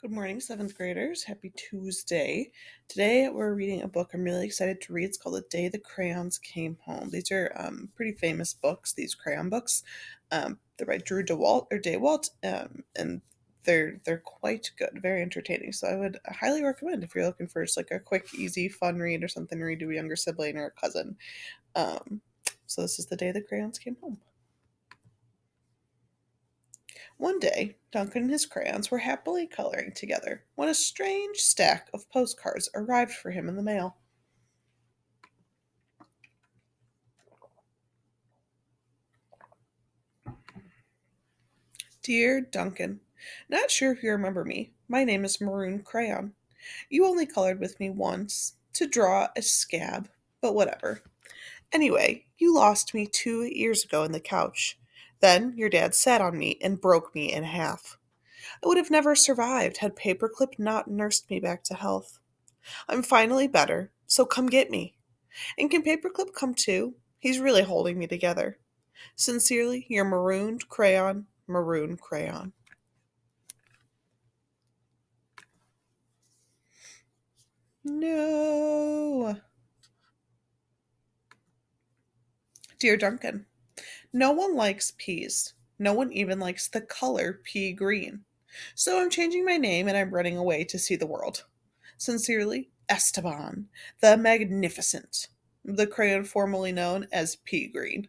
Good morning, seventh graders. Happy Tuesday. Today we're reading a book I'm really excited to read. It's called The Day the Crayons Came Home. These are pretty famous books, these crayon books. They're by Drew DeWalt or DeWalt, and they're quite good, very entertaining. So I would highly recommend if you're looking for just like a quick, easy, fun read or something to read to a younger sibling or a cousin. Um, so this is The Day the Crayons Came Home. One day, Duncan and his crayons were happily coloring together when a strange stack of postcards arrived for him in the mail. Dear Duncan, not sure if you remember me. My name is Maroon Crayon. You only colored with me once to draw a scab, but whatever. Anyway, you lost me 2 years ago in the couch. Then your dad sat on me and broke me in half. I would have never survived had Paperclip not nursed me back to health. I'm finally better, so come get me. And can Paperclip come too? He's really holding me together. Sincerely, your marooned crayon, Maroon Crayon. No. Dear Duncan, no one likes peas. No one even likes the color pea green. So I'm changing my name and I'm running away to see the world. Sincerely, Esteban, the Magnificent, the crayon formerly known as pea green.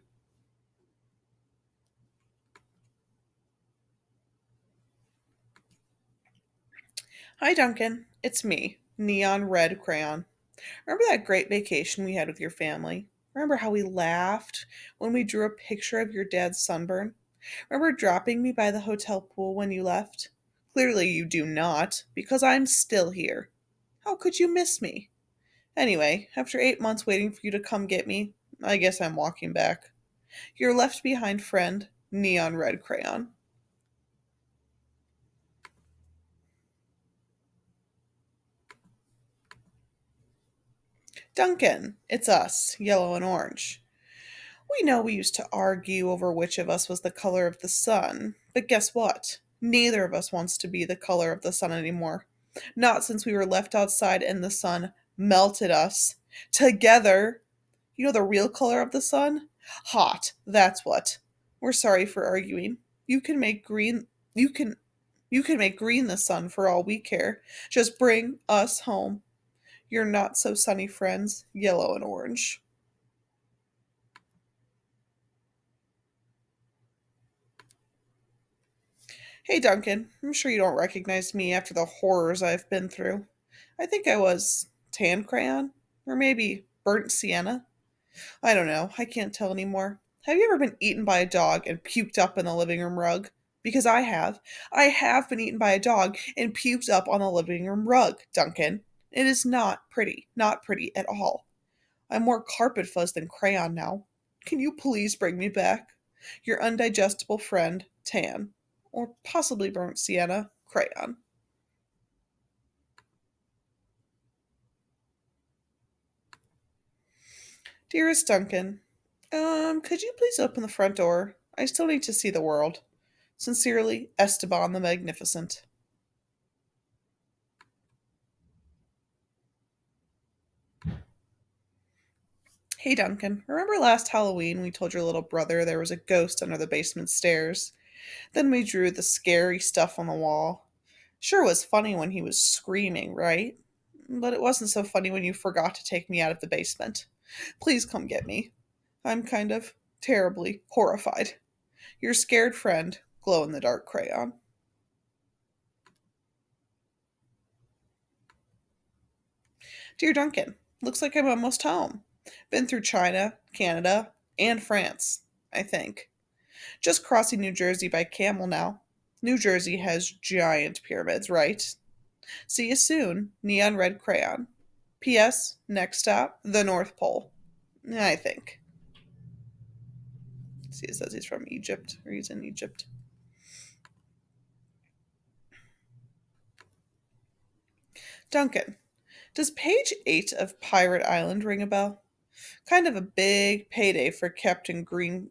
Hi, Duncan. It's me, Neon Red Crayon. Remember that great vacation we had with your family? Remember how we laughed when we drew a picture of your dad's sunburn? Remember dropping me by the hotel pool when you left? Clearly you do not, because I'm still here. How could you miss me? Anyway, after 8 months waiting for you to come get me, I guess I'm walking back. Your left behind friend, Neon Red Crayon. Duncan, it's us, yellow and orange. We know we used to argue over which of us was the color of the sun, but guess what? Neither of us wants to be the color of the sun anymore. Not since we were left outside and the sun melted us. Together. You know the real color of the sun? Hot, that's what. We're sorry for arguing. You can make green you can you can make green the sun for all we care. Just bring us home. Your not so sunny friends, yellow and orange. Hey Duncan, I'm sure you don't recognize me after the horrors I've been through. I think I was tan crayon, or maybe burnt sienna. I don't know, I can't tell anymore. Have you ever been eaten by a dog and puked up in the living room rug? Because I have. I have been eaten by a dog and puked up on the living room rug, Duncan. It is not pretty. Not pretty at all. I'm more carpet fuzz than crayon now. Can you please bring me back? Your undigestible friend, Tan. Or possibly burnt sienna, crayon. Dearest Duncan, could you please open the front door? I still need to see the world. Sincerely, Esteban the Magnificent. Hey Duncan, remember last Halloween we told your little brother there was a ghost under the basement stairs? Then we drew the scary stuff on the wall. Sure was funny when he was screaming, right? But it wasn't so funny when you forgot to take me out of the basement. Please come get me. I'm kind of terribly horrified. Your scared friend, glow in the dark crayon. Dear Duncan, looks like I'm almost home. Been through China, Canada, and France, I think. Just crossing New Jersey by camel now. New Jersey has giant pyramids, right? See you soon, Neon Red Crayon. P.S. Next stop, the North Pole. I think. See, it says he's from Egypt, or he's in Egypt. Duncan, does page 8 of Pirate Island ring a bell? Kind of a big payday for Captain Green.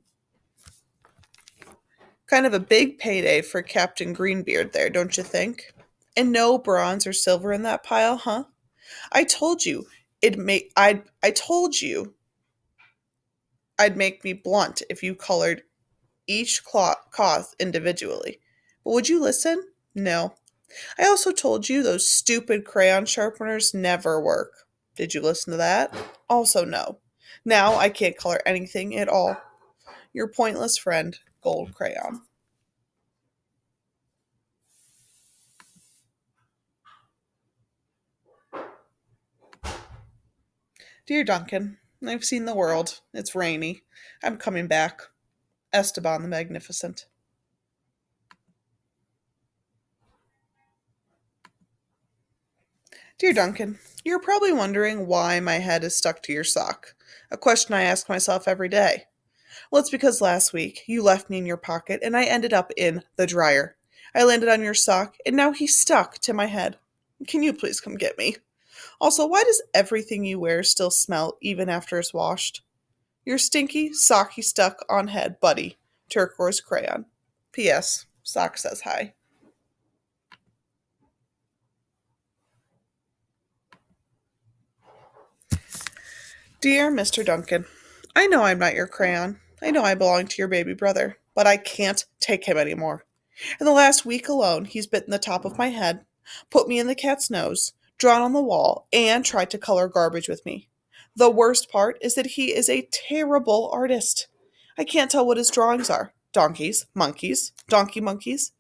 Kind of a big payday for Captain Greenbeard there, don't you think? And no bronze or silver in that pile, huh? I told you I told you I'd make me blunt if you colored each cloth individually. But would you listen? No. I also told you those stupid crayon sharpeners never work. Did you listen to that? Also, no. Now I can't color anything at all. Your pointless friend, Gold Crayon. Dear Duncan, I've seen the world. It's rainy. I'm coming back. Esteban the Magnificent. Dear Duncan, you're probably wondering why my head is stuck to your sock. A question I ask myself every day. Well, it's because last week you left me in your pocket and I ended up in the dryer. I landed on your sock and now he's stuck to my head. Can you please come get me? Also, why does everything you wear still smell even after it's washed? Your stinky, socky stuck on head buddy, turquoise crayon. P.S. Sock says hi. Dear Mr. Duncan, I know I'm not your crayon. I know I belong to your baby brother, but I can't take him anymore. In the last week alone, he's bitten the top of my head, put me in the cat's nose, drawn on the wall, and tried to color garbage with me. The worst part is that he is a terrible artist. I can't tell what his drawings are. Donkeys, monkeys, donkey monkeys.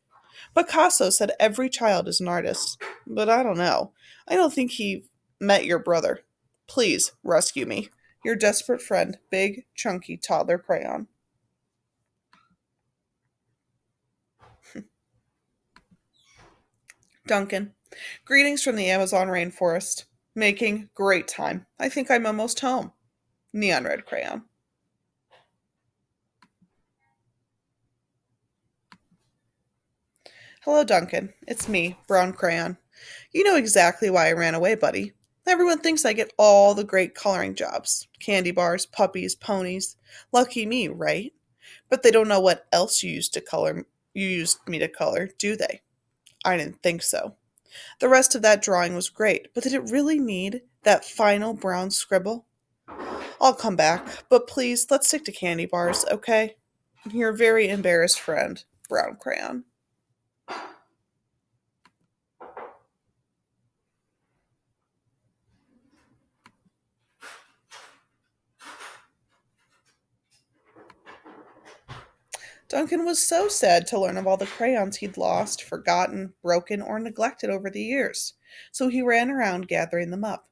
Picasso said every child is an artist, but I don't know. I don't think he met your brother. Please rescue me. Your desperate friend, big, chunky toddler crayon. Duncan, greetings from the Amazon rainforest. Making great time. I think I'm almost home. Neon red crayon. Hello, Duncan. It's me, brown crayon. You know exactly why I ran away, buddy. Everyone thinks I get all the great coloring jobs candy bars, puppies, ponies. Lucky me, right? But they don't know what else you used me to color, do they? I didn't think so. The rest of that drawing was great, but did it really need that final brown scribble? I'll come back, but please let's stick to candy bars, okay? Your very embarrassed friend, Brown Crayon. Duncan was so sad to learn of all the crayons he'd lost, forgotten, broken, or neglected over the years, so he ran around gathering them up.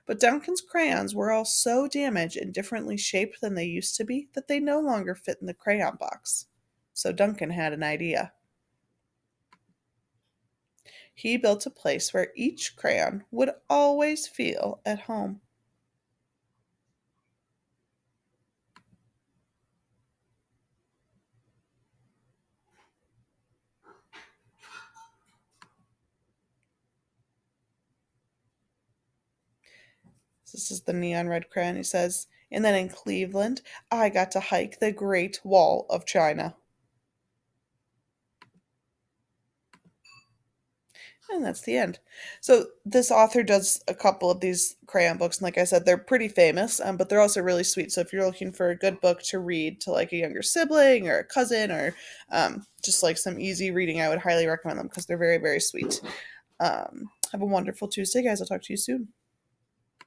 But Duncan's crayons were all so damaged and differently shaped than they used to be that they no longer fit in the crayon box. So Duncan had an idea. He built a place where each crayon would always feel at home. This is the neon red crayon. He says, and then in Cleveland, I got to hike the Great Wall of China. And that's the end. So this author does a couple of these crayon books, and like I said, they're pretty famous, but they're also really sweet. So if you're looking for a good book to read to like a younger sibling or a cousin or just like some easy reading, I would highly recommend them because they're very, very sweet. Have a wonderful Tuesday, guys. I'll talk to you soon.